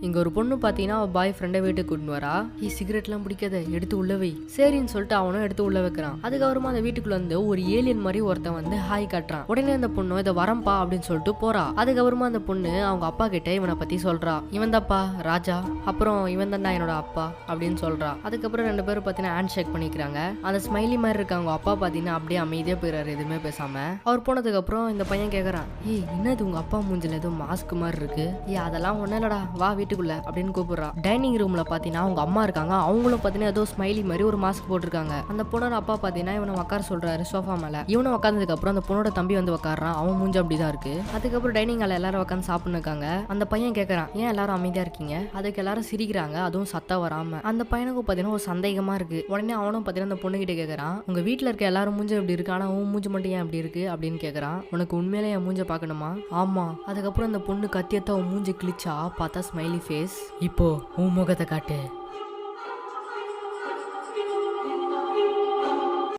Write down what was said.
இங்க ஒரு பொண்ணு பாத்தீங்கன்னா அவ பாய் ஃப்ரெண்டை வீட்டுக்கு கூட்டிட்டு வரா. சிகரெட்லாம் பிடிக்காத, எடுத்து உள்ள வை. சரின்னு சொல்லிட்டு அவனும் எடுத்து உள்ள வைக்கிறான். அதுக்கப்புறமா அந்த வீட்டுக்குள்ள வந்து ஒரு ஏலியன் மாதிரி ஒருத்தன் வந்து ஹாய் காட்டுறான். உடனே அந்த பொண்ணு இதை வரம்பா அப்படின்னு சொல்லிட்டு போறா. அதுக்கப்புறமா அந்த பொண்ணு அவங்க அப்பா கிட்ட இவனை பத்தி சொல்றா. இவன் தாப்பா ராஜா, அப்புறம் இவன் தான்டா என்னோட அப்பா அப்படின்னு சொல்றா. அதுக்கப்புறம் ரெண்டு பேரும் பாத்தீங்கன்னா ஹேண்ட் ஷேக் பண்ணிக்கிறாங்க. அந்த ஸ்மைலி மாதிரி இருக்க அவங்க அப்பா பாத்தீங்கன்னா அப்படியே அமைதியா போயிறாரு, எதுவுமே பேசாம. அவர் போனதுக்கு அப்புறம் இந்த பையன் கேக்குறான், என்னது உங்க அப்பா மூஞ்சில ஏதோ மாஸ்க் மாதிரி இருக்கு. அதெல்லாம் ஒண்ணு இல்லடா, வா வீட்டுக்குள்ள அப்படின்னு கூப்பிடுறா. டைனிங் ரூம்ல பாத்தீங்கன்னா அவங்க அம்மா இருக்காங்க. அவங்களும் பாத்தீங்கன்னா ஏதோ ஸ்மைலி மாதிரி ஒரு மாஸ்க் போட்டிருக்காங்க. அந்த பொண்ணோட அப்பா பாத்தீங்கன்னா இவனை உட்கார சொல்றாரு சோஃபா மேல. இவனை உட்கார்ந்ததுக்கு அப்புறம் அந்த பொண்ணோட தம்பி வந்து உட்காரான். அவன் மூஞ்சி அப்படிதான் இருக்கு. அதுக்கப்புறம் டைனிங் ஹால்ல எல்லாரும் உட்காந்து சாப்பிட்டு இருக்காங்க. அந்த பையன் கேட்கறான், ஏன் எல்லாரும் அமைதியா இருக்கீங்க? அதுக்கு எல்லாரும் சிரிக்கிறாங்க, அதுவும் சத்தம் வராம. அந்த பையனுக்கும் பாத்தீங்கன்னா ஒரு சந்தேகமா இருக்கு. உடனே அவனும் பாத்தீங்கன்னா அந்த பொண்ணு கிட்ட கேட்கறான், உங்க வீட்டுல இருக்க எல்லாரும் மூஞ்சி எப்படி இருக்கு, ஆனா உன் மூஞ்சி மட்டும் ஏன் அப்படி இருக்கு அப்படின்னு கேட்கறான். உனக்கு உண்மையிலே என் மூஞ்ச பாக்கணுமா? ஆமா. அதுக்கப்புறம் அந்த பொண்ணு கத்தியத்த உன் மூஞ்சி கிழிச்சா பார்த்தா ஸ்மைலி ஃபேஸ். இப்போ உன் முகத்தை காட்டு.